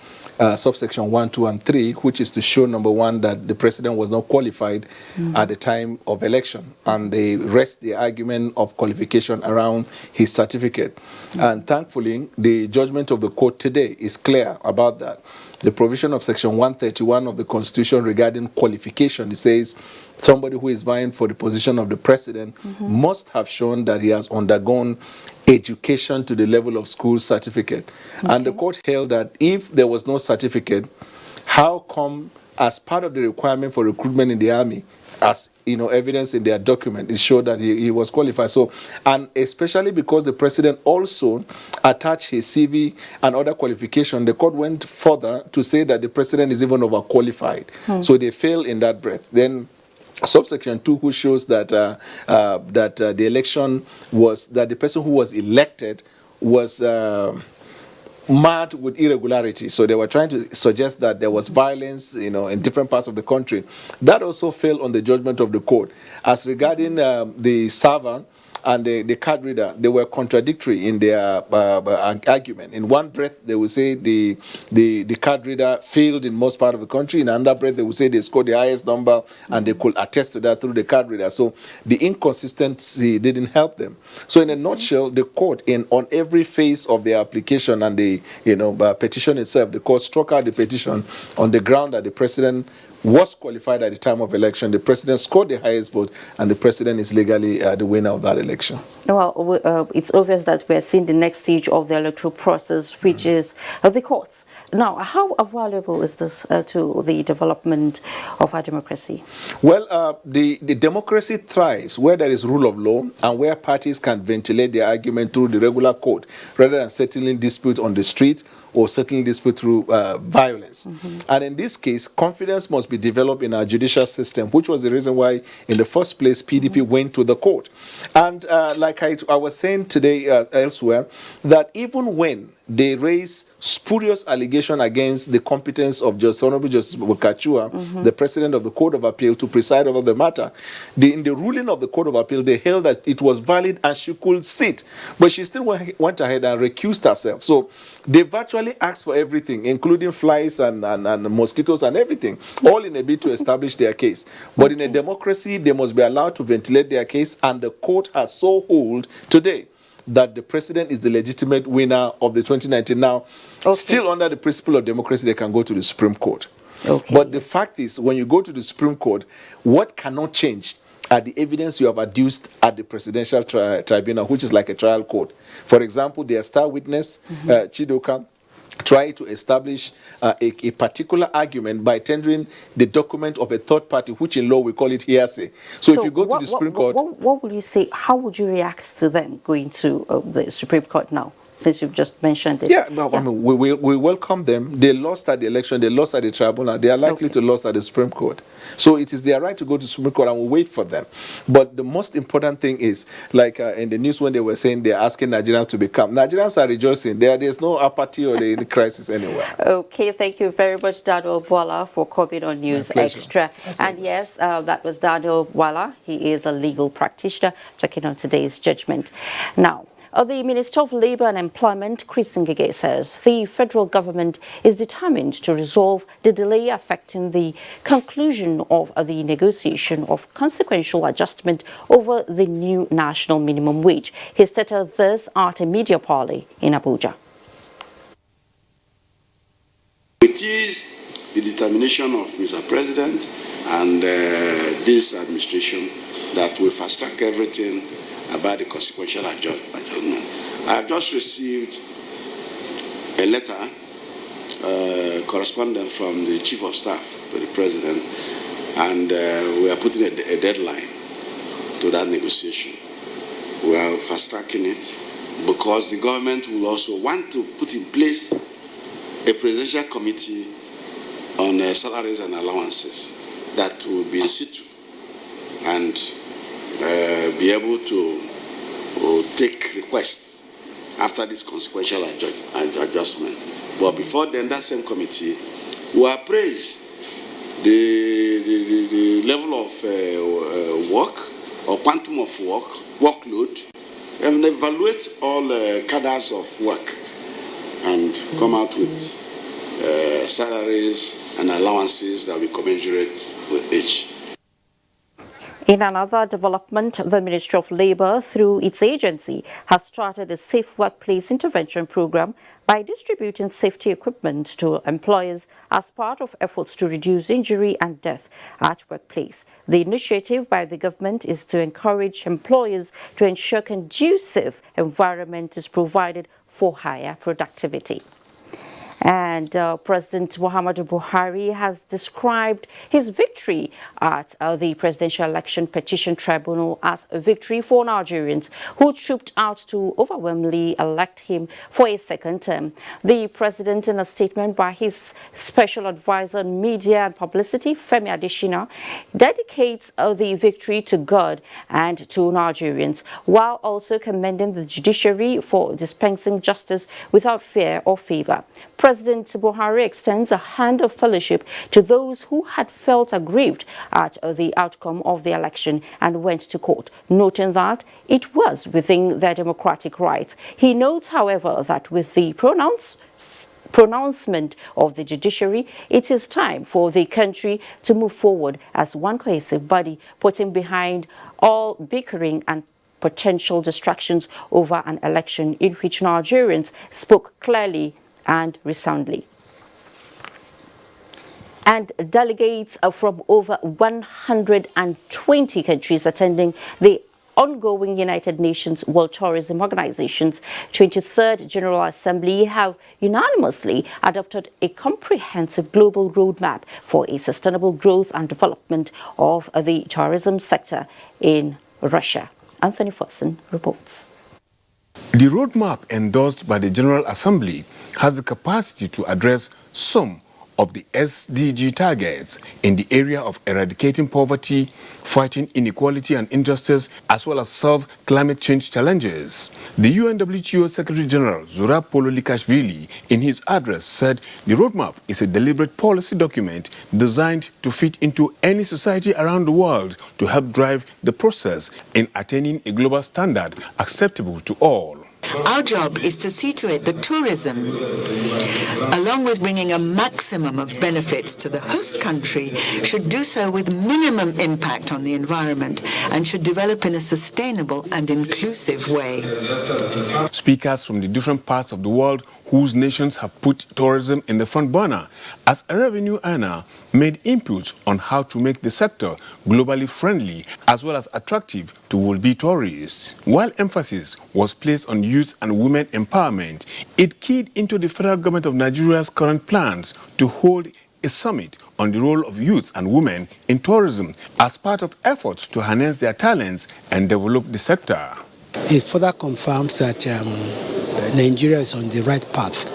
subsection 1, 2, and 3, which is to show, number one, that the president was not qualified at the time of election. And they rest the argument of qualification around his certificate. And thankfully, the judgment of the court today is clear about that. The provision of Section 131 of the Constitution regarding qualification, it says somebody who is vying for the position of the president must have shown that he has undergone education to the level of school certificate. And the court held that if there was no certificate, how come, as part of the requirement for recruitment in the army, as evidence in their document, it showed that he was qualified. So, and especially because the president also attached his CV and other qualification, the court went further to say that the president is even overqualified. So they failed in that breath. Then subsection 2, which shows that the election was, that the person who was elected was marred with irregularity. So they were trying to suggest that there was violence, in different parts of the country. That also fell on the judgment of the court. As regarding the server and the card reader, they were contradictory in their argument. In one breath, they would say the card reader failed in most part of the country. In another breath, they would say they scored the highest number and they could attest to that through the card reader. So the inconsistency didn't help them. So in a nutshell, the court, on every phase of the application and the petition itself, the court struck out the petition on the ground that the president was qualified at the time of election. The president scored the highest vote, and the president is legally the winner of that election. Well, it's obvious that we're seeing the next stage of the electoral process, which is the courts. Now, how valuable is this to the development of our democracy? Well, the democracy thrives where there is rule of law and where parties can ventilate their argument through the regular court, rather than settling disputes on the street or settling dispute through violence. And in this case, confidence must be developed in our judicial system, which was the reason why, in the first place, PDP went to the court. And like I was saying today elsewhere, that even when they raise spurious allegation against the competence of Honorable Justice Bukachua, the president of the Court of Appeal, to preside over the matter. In the ruling of the Court of Appeal, they held that it was valid and she could sit. But she still went ahead and recused herself. So they virtually asked for everything, including flies and mosquitoes and everything, all in a bid to establish their case. But in a democracy, they must be allowed to ventilate their case, and the court has so ruled today that the president is the legitimate winner of the 2019. Now, still under the principle of democracy, they can go to the Supreme Court. But the fact is, when you go to the Supreme Court, what cannot change are the evidence you have adduced at the presidential tribunal, which is like a trial court. For example, their star witness, Chidoka, tried to establish a particular argument by tendering the document of a third party, which in law we call it hearsay. So if you go to the Supreme Court... What would you say, how would you react to them going to the Supreme Court now, since you've just mentioned it? Yeah, I mean, we welcome them. They lost at the election, they lost at the tribunal, they are likely to lose at the Supreme Court. So it is their right to go to the Supreme Court, and we'll wait for them. But the most important thing is, like in the news when they were saying they're asking Nigerians to be calm. Nigerians are rejoicing. There's no apathy or any crisis anywhere. Okay, thank you very much, Daniel Bwala, for coming on News Extra. And yes, that was Daniel Bwala. He is a legal practitioner checking on today's judgment. Now, the Minister of Labour and Employment, Chris Ngige, says the federal government is determined to resolve the delay affecting the conclusion of the negotiation of consequential adjustment over the new national minimum wage. He stated this at a media parley in Abuja. It is the determination of Mr. President and this administration that we fast track everything about the consequential adjustment. I have just received a letter, correspondence from the Chief of Staff to the President, and we are putting a deadline to that negotiation. We are fast tracking it because the government will also want to put in place a presidential committee on salaries and allowances that will be in situ and be able to take requests after this consequential adjustment. But before then, that same committee will appraise the level of work or quantum of workload, and evaluate all cadres of work and come out with salaries and allowances that will commensurate with each. In another development, the Ministry of Labour, through its agency, has started a safe workplace intervention program by distributing safety equipment to employers as part of efforts to reduce injury and death at workplace. The initiative by the government is to encourage employers to ensure conducive environment is provided for higher productivity. And President Muhammadu Buhari has described his victory at the Presidential Election Petition Tribunal as a victory for Nigerians who trooped out to overwhelmingly elect him for a second term. The president, in a statement by his special advisor on media and publicity, Femi Adesina, dedicates the victory to God and to Nigerians, while also commending the judiciary for dispensing justice without fear or favor. President Buhari extends a hand of fellowship to those who had felt aggrieved at the outcome of the election and went to court, noting that it was within their democratic rights. He notes, however, that with the pronouncement of the judiciary, it is time for the country to move forward as one cohesive body, putting behind all bickering and potential distractions over an election in which Nigerians spoke clearly and resoundly. And delegates from over 120 countries attending the ongoing United Nations World Tourism Organization's 23rd General Assembly have unanimously adopted a comprehensive global roadmap for a sustainable growth and development of the tourism sector in Russia. Anthony Fossen reports. The roadmap endorsed by the General Assembly has the capacity to address some of the SDG targets in the area of eradicating poverty, fighting inequality and injustice, as well as solve climate change challenges. The UNWTO Secretary General Zurab Pololikashvili, in his address, said the roadmap is a deliberate policy document designed to fit into any society around the world to help drive the process in attaining a global standard acceptable to all. Our job is to see to it that tourism, along with bringing a maximum of benefits to the host country, should do so with minimum impact on the environment and should develop in a sustainable and inclusive way. Speakers from the different parts of the world whose nations have put tourism in the front burner as a revenue earner made inputs on how to make the sector globally friendly as well as attractive to would-be tourists. While emphasis was placed on youth and women empowerment, it keyed into the federal government of Nigeria's current plans to hold a summit on the role of youth and women in tourism as part of efforts to harness their talents and develop the sector. It further confirms that Nigeria is on the right path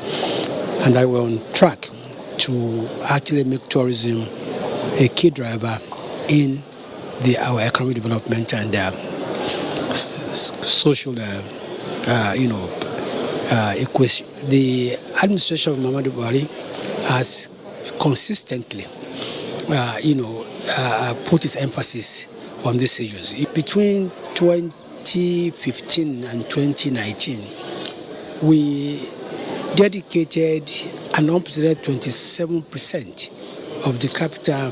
and that we're on track to actually make tourism a key driver in our economic development and social equation. The administration of Muhammadu Buhari has consistently put its emphasis on these issues. Between 2015 and 2019, we dedicated an unprecedented 27% of the capital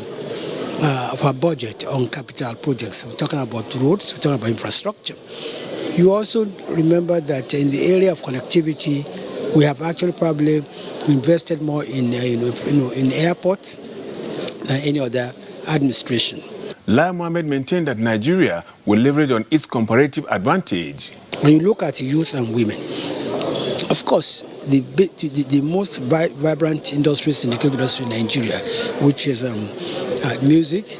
of our budget on capital projects. We're talking about roads, we're talking about infrastructure. You also remember that in the area of connectivity, we have actually probably invested more in airports than any other administration. Lai Mohammed maintained that Nigeria will leverage on its comparative advantage. When you look at youth and women, of course, the most vibrant industries in the creative industry in Nigeria, which is music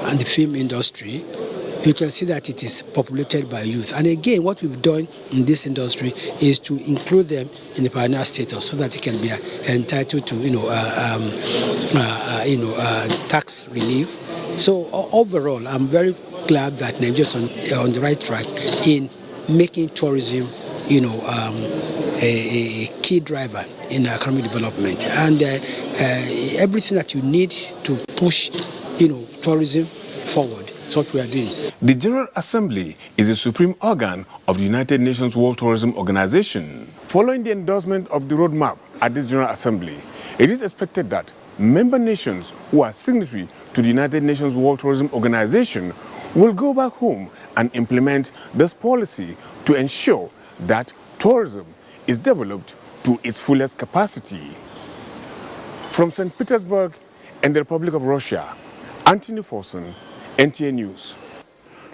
and the film industry, you can see that it is populated by youth. And again, what we've done in this industry is to include them in the pioneer status so that they can be entitled to, tax relief. So overall, I'm very glad that Nigeria is on the right track in making tourism a key driver in economic development, and everything that you need to push, tourism forward. That's what we are doing. The General Assembly is the supreme organ of the United Nations World Tourism Organization. Following the endorsement of the roadmap at this General Assembly, it is expected that member nations who are signatory to the United Nations World Tourism Organization will go back home and implement this policy to ensure that tourism is developed to its fullest capacity. From St. Petersburg and the Republic of Russia, Anthony Forson, NTA News.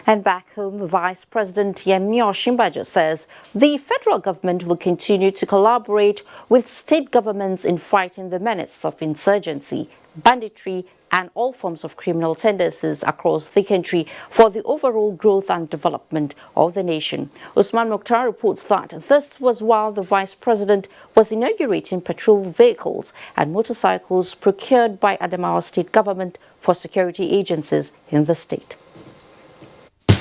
And back home, Vice President Yemi Osinbajo says the federal government will continue to collaborate with state governments in fighting the menace of insurgency, banditry, and all forms of criminal tendencies across the country for the overall growth and development of the nation. Usman Mukhtar reports that this was while the Vice President was inaugurating patrol vehicles and motorcycles procured by Adamawa State Government for security agencies in the state.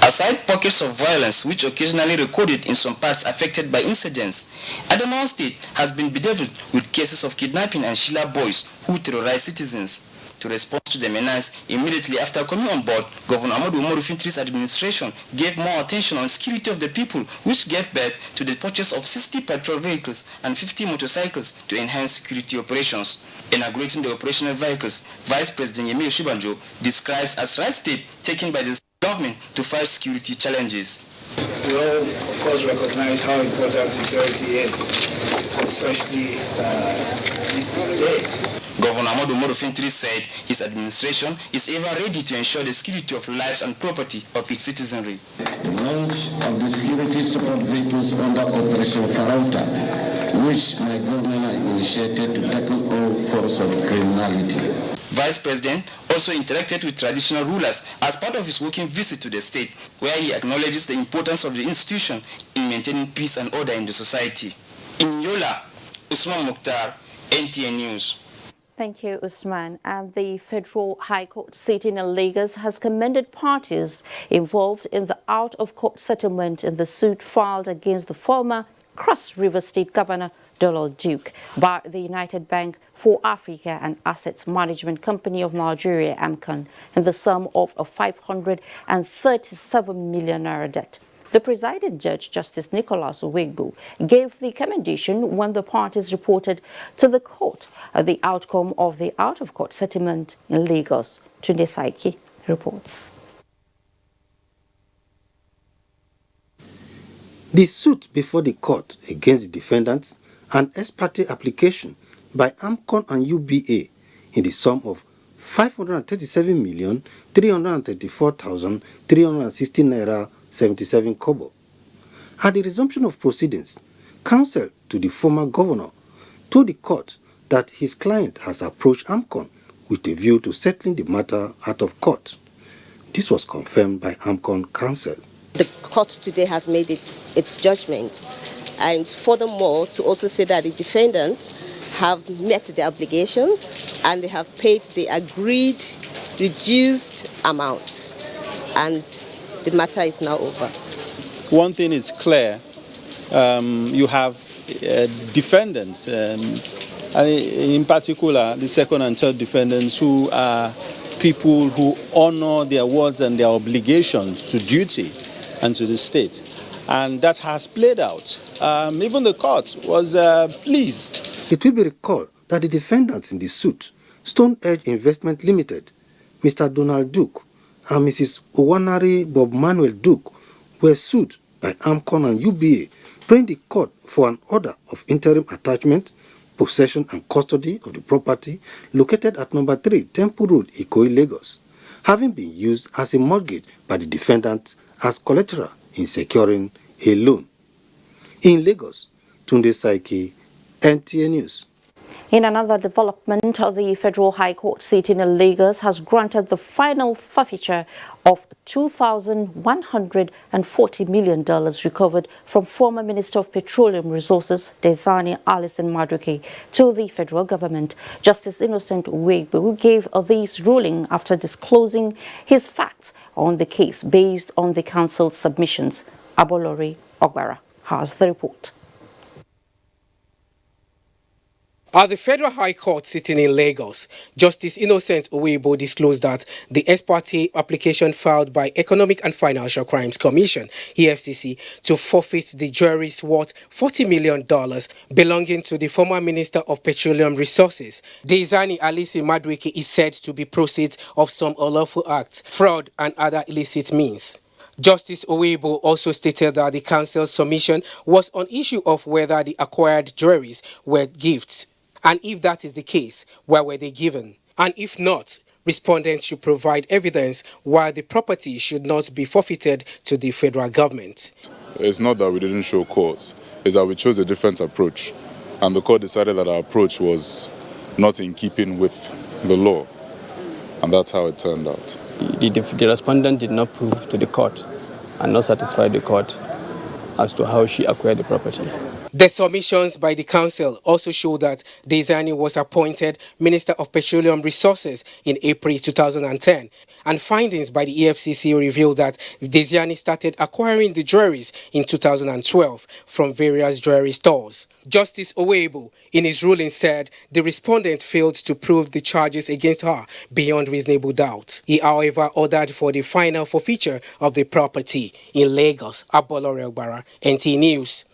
Aside pockets of violence which occasionally recorded in some parts affected by insurgents, Adamawa State has been bedeviled with cases of kidnapping and Shila boys who terrorize citizens. To respond to the menace, immediately after coming on board, Governor Ahmadu Umaru Fintri's administration gave more attention on security of the people, which gave birth to the purchase of 60 patrol vehicles and 50 motorcycles to enhance security operations. Inaugurating the operational vehicles, Vice President Yemi Osinbajo describes as right step taken by the government to fight security challenges. We all, of course, recognize how important security is, especially today. Governor Ahmadu Umaru Fintiri said his administration is ever ready to ensure the security of lives and property of its citizenry. The launch of the security support vehicles under Operation Farauta, which my government initiated to tackle all forms of criminality. Vice President also interacted with traditional rulers as part of his working visit to the state, where he acknowledges the importance of the institution in maintaining peace and order in the society. In Yola, Usman Mukhtar, NTA News. Thank you, Usman. And the Federal High Court sitting in Lagos has commended parties involved in the out-of-court settlement in the suit filed against the former Cross River State Governor Donald Duke by the United Bank for Africa and Assets Management Company of Nigeria, AMCON, in the sum of a 537 million naira debt. The presiding judge, Justice Nicholas Owegbu, gave the commendation when the parties reported to the court the outcome of the out-of-court settlement in Lagos. Tunde Saiki reports. The suit before the court against the defendants, an ex parte application by AMCON and UBA in the sum of 537,334,360 naira 77 kobo. At the resumption of proceedings, counsel to the former governor told the court that his client has approached AMCON with a view to settling the matter out of court. This was confirmed by AMCON counsel. The court today has made its judgment, and furthermore to also say that the defendants have met their obligations and they have paid the agreed reduced amount, and the matter is now over. One thing is clear, you have defendants, in particular the second and third defendants, who are people who honor their words and their obligations to duty and to the state. And that has played out. Even the court was pleased. It will be recalled that the defendants in the suit, Stone Edge Investment Limited, Mr. Donald Duke, and Mrs. Owanari Bob Manuel Duke, were sued by AMCON and UBA, praying the court for an order of interim attachment, possession and custody of the property located at number 3 Temple Road, Ikoyi, Lagos, having been used as a mortgage by the defendants as collateral in securing a loan. In Lagos, Tunde Saiki, NTA News. In another development, the Federal High Court sitting in Lagos has granted the final forfeiture of $2,140 million recovered from former Minister of Petroleum Resources, Desani Alison Madueke, to the federal government. Justice Innocent Owegbu gave this ruling after disclosing his facts on the case based on the council's submissions. Abolori Ogbara has the report. At the Federal High Court sitting in Lagos, Justice Innocent Oweibo disclosed that the ex parte application filed by Economic and Financial Crimes Commission, EFCC, to forfeit the jewelries worth $40 million belonging to the former Minister of Petroleum Resources, Diezani Alisi Madueke, is said to be proceeds of some unlawful acts, fraud and other illicit means. Justice Oweibo also stated that the council's submission was on issue of whether the acquired jewelries were gifts. And if that is the case, where were they given? And if not, respondents should provide evidence why the property should not be forfeited to the federal government. It's not that we didn't show cause, it's that we chose a different approach. And the court decided that our approach was not in keeping with the law. And that's how it turned out. The respondent did not prove to the court and not satisfy the court as to how she acquired the property. The submissions by the council also show that Diezani was appointed Minister of Petroleum Resources in April 2010, and findings by the EFCC revealed that Diezani started acquiring the jewelries in 2012 from various jewelry stores. Justice Oweibo, in his ruling, said the respondent failed to prove the charges against her beyond reasonable doubt. He, however, ordered for the final forfeiture of the property in Lagos. Abolore Ogbara, NT News.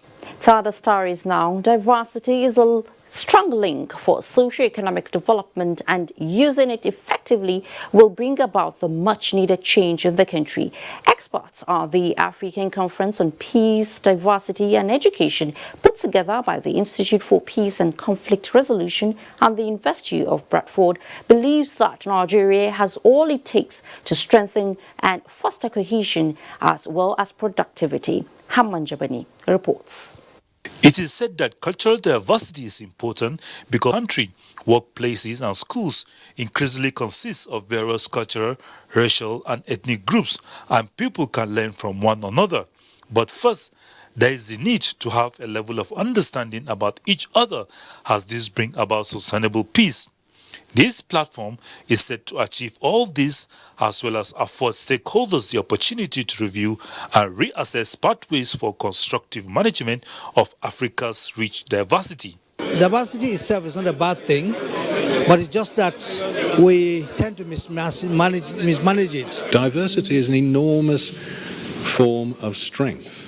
To other stories now, diversity is a strong link for socio-economic development, and using it effectively will bring about the much-needed change in the country. Experts are the African Conference on Peace, Diversity and Education, put together by the Institute for Peace and Conflict Resolution and the University of Bradford, believes that Nigeria has all it takes to strengthen and foster cohesion as well as productivity. Hamman Jabani reports. It is said that cultural diversity is important because country, workplaces and schools increasingly consist of various cultural, racial and ethnic groups, and people can learn from one another. But first, there is the need to have a level of understanding about each other, as this brings about sustainable peace. This platform is set to achieve all this, as well as afford stakeholders the opportunity to review and reassess pathways for constructive management of Africa's rich diversity. Diversity itself is not a bad thing, but it's just that we tend to mismanage it. Diversity is an enormous form of strength,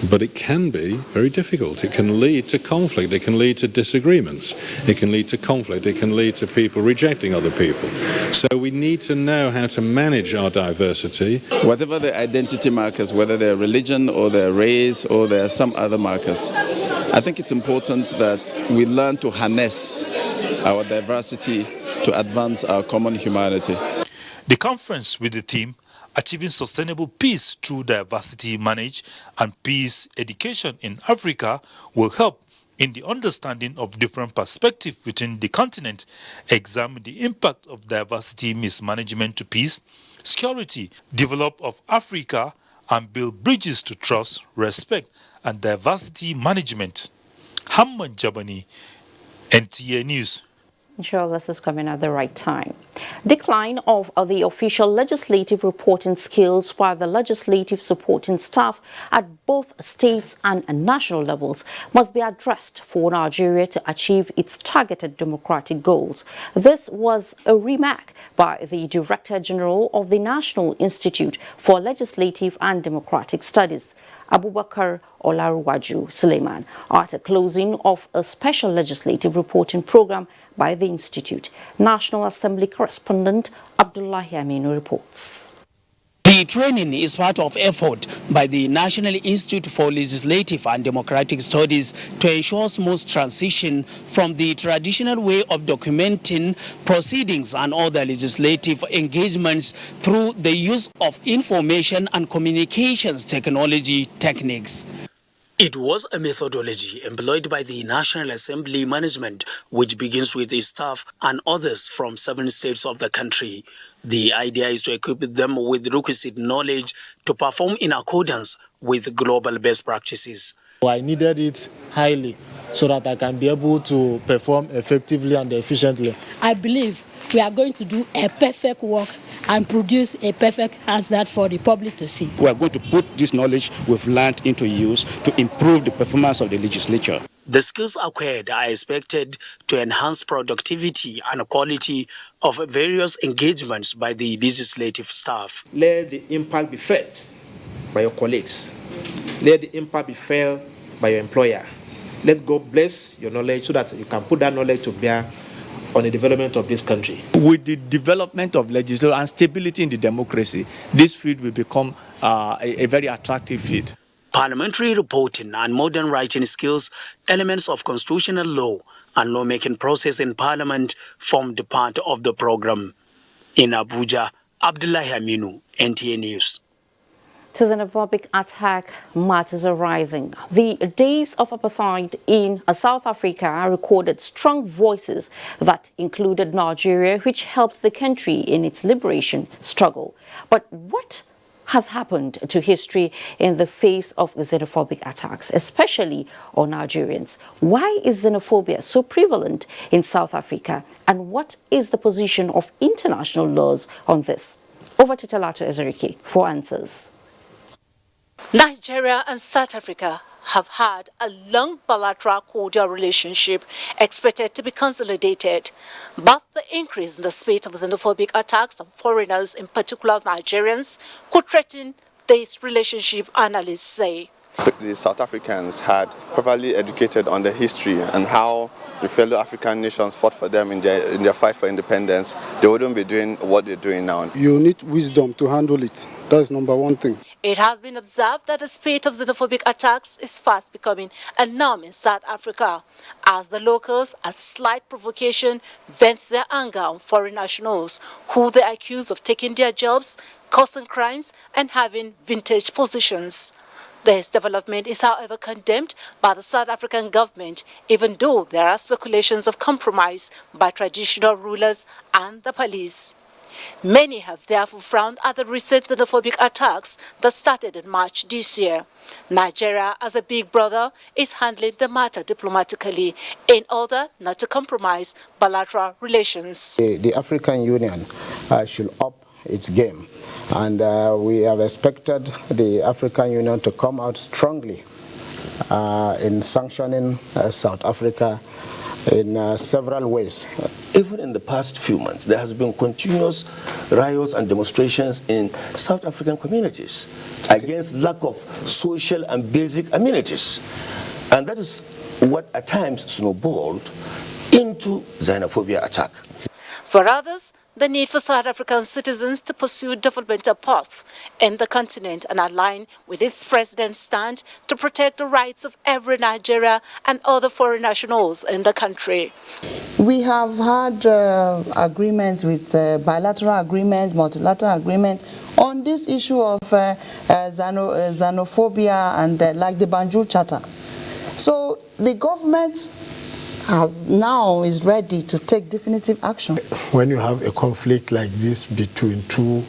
but it can be very difficult. It can lead to conflict, it can lead to disagreements, it can lead to conflict, it can lead to people rejecting other people. So we need to know how to manage our diversity. Whatever the identity markers, whether they're religion or they're race or there are some other markers, I think it's important that we learn to harness our diversity to advance our common humanity. The conference with the theme Achieving Sustainable Peace Through Diversity Managed and Peace Education in Africa will help in the understanding of different perspectives within the continent, examine the impact of diversity mismanagement to peace, security, develop of Africa, and build bridges to trust, respect, and diversity management. Hamman Jabani, NTA News. Sure, this is coming at the right time. Decline of the official legislative reporting skills by the legislative supporting staff at both states and national levels must be addressed for Nigeria to achieve its targeted democratic goals. This was a remark by the Director General of the National Institute for Legislative and Democratic Studies, Abubakar Olaruwaju Suleiman, at a closing of a special legislative reporting program by the Institute. National Assembly correspondent Abdullahi Aminu reports. The training is part of effort by the National Institute for Legislative and Democratic Studies to ensure smooth transition from the traditional way of documenting proceedings and other legislative engagements through the use of information and communications technology techniques. It was a methodology employed by the National Assembly management, which begins with its staff and others from 7 states of the country. The idea is to equip them with requisite knowledge to perform in accordance with global best practices. I needed it highly so that I can be able to perform effectively and efficiently. I believe we are going to do a perfect work and produce a perfect answer for the public to see. We are going to put this knowledge we've learned into use to improve the performance of the legislature. The skills acquired are expected to enhance productivity and quality of various engagements by the legislative staff. Let the impact be felt by your colleagues. Let the impact be felt by your employer. Let God bless your knowledge so that you can put that knowledge to bear on the development of this country. With the development of legislation and stability in the democracy, this field will become a very attractive field. Parliamentary reporting and modern writing skills, elements of constitutional law and lawmaking process in Parliament formed part of the program. In Abuja, Abdullahi Aminu, NTA News. To xenophobic attack matters arising. The days of apartheid in South Africa recorded strong voices that included Nigeria, which helped the country in its liberation struggle. But what has happened to history in the face of xenophobic attacks, especially on Nigerians? Why is xenophobia so prevalent in South Africa? And what is the position of international laws on this? Over to Talato Ezeriki for answers. Nigeria and South Africa have had a long bilateral cordial relationship expected to be consolidated. But the increase in the spate of xenophobic attacks on foreigners, in particular Nigerians, could threaten this relationship, analysts say. The South Africans had properly educated on the history and how the fellow African nations fought for them in their fight for independence, they wouldn't be doing what they're doing now. You need wisdom to handle it. That's number one thing. It has been observed that the spate of xenophobic attacks is fast becoming a norm in South Africa, as the locals, at slight provocation, vent their anger on foreign nationals, who they accuse of taking their jobs, causing crimes, and having vintage positions. This development is, however, condemned by the South African government, even though there are speculations of compromise by traditional rulers and the police. Many have therefore frowned at the recent xenophobic attacks that started in March this year. Nigeria, as a big brother, is handling the matter diplomatically in order not to compromise bilateral relations. The African Union should up its game, and we have expected the African Union to come out strongly in sanctioning South Africa in several ways. Even in the past few months, there has been continuous riots and demonstrations in South African communities against lack of social and basic amenities. And that is what at times snowballed into xenophobia attack. For others, the need for South African citizens to pursue developmental path in the continent and align with its president's stand to protect the rights of every Nigeria and other foreign nationals in the country. We have had agreements with bilateral agreements, multilateral agreements on this issue of xenophobia and like the Banjul Charter. So the government now is ready to take definitive action. When you have a conflict like this between two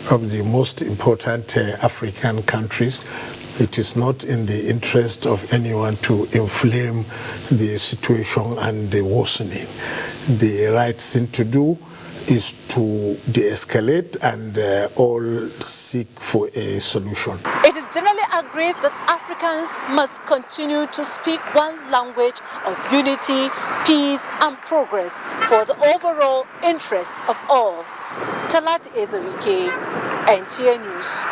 of the most important African countries, it is not in the interest of anyone to inflame the situation and the worsening. The right thing to do is to de-escalate and all seek for a solution. It is generally agreed that Africans must continue to speak one language of unity, peace and progress for the overall interests of all. Talat Ezerike, NTA News.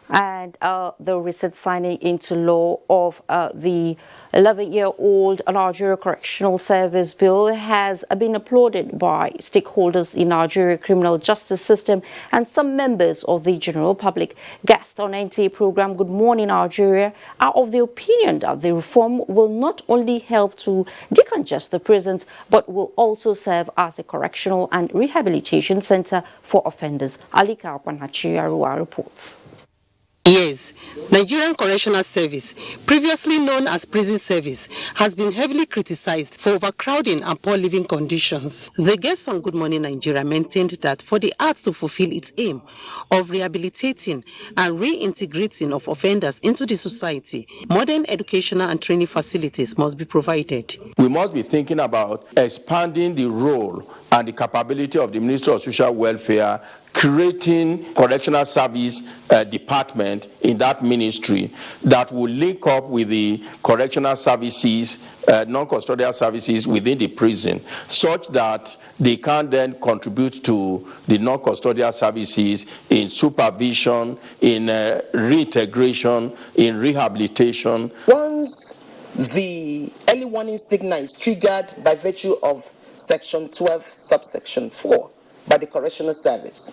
And the recent signing into law of the 11-year-old Nigeria Correctional Service Bill has been applauded by stakeholders in Nigeria criminal justice system and some members of the general public. Guests on NTA program Good Morning Nigeria are of the opinion that the reform will not only help to decongest the prisons, but will also serve as a correctional and rehabilitation center for offenders. Ali Karpanachiarua reports. Yes, Nigerian Correctional Service, previously known as Prison Service, has been heavily criticized for overcrowding and poor living conditions. The guests on Good Morning Nigeria maintained that for the act to fulfill its aim of rehabilitating and reintegrating of offenders into the society, modern educational and training facilities must be provided. We must be thinking about expanding the role and the capability of the Ministry of Social Welfare, creating correctional service department in that ministry that will link up with the correctional services, non-custodial services within the prison, such that they can then contribute to the non-custodial services in supervision, in reintegration, in rehabilitation. Once the early warning signal is triggered by virtue of Section 12, subsection 4, by the Correctional Service,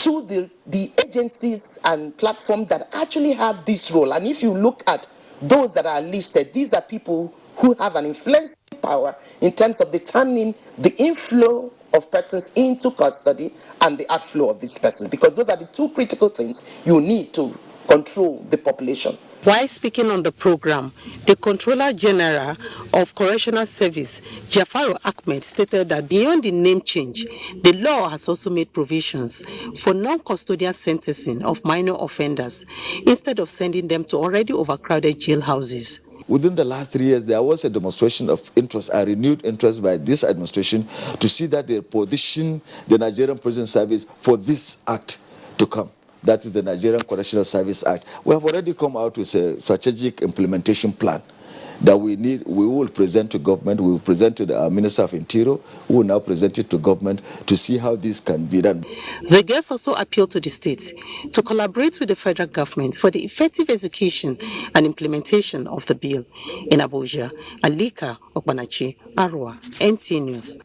to the agencies and platforms that actually have this role. And if you look at those that are listed, these are people who have an influencing power in terms of determining the inflow of persons into custody and the outflow of these persons, because those are the two critical things you need to control the population. While speaking on the program, the Controller General of Correctional Service, Jafaru Ahmed, stated that beyond the name change, the law has also made provisions for non-custodial sentencing of minor offenders instead of sending them to already overcrowded jail houses. Within the last 3 years, there was a demonstration of interest, a renewed interest by this administration to see that they position the Nigerian Prison Service for this act to come. That is the Nigerian Correctional Service Act. We have already come out with a strategic implementation plan that we will present to government. We will present to the Minister of Interior, who will now present it to government to see how this can be done. The guests also appealed to the states to collaborate with the federal government for the effective execution and implementation of the bill. In Abuja, Alika Okpanachi, Arua, NTA News.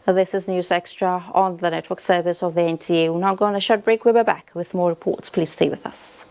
This is News Extra on the network service of the NTA. We're now going on a short break. We'll be back with more reports. Please stay with us.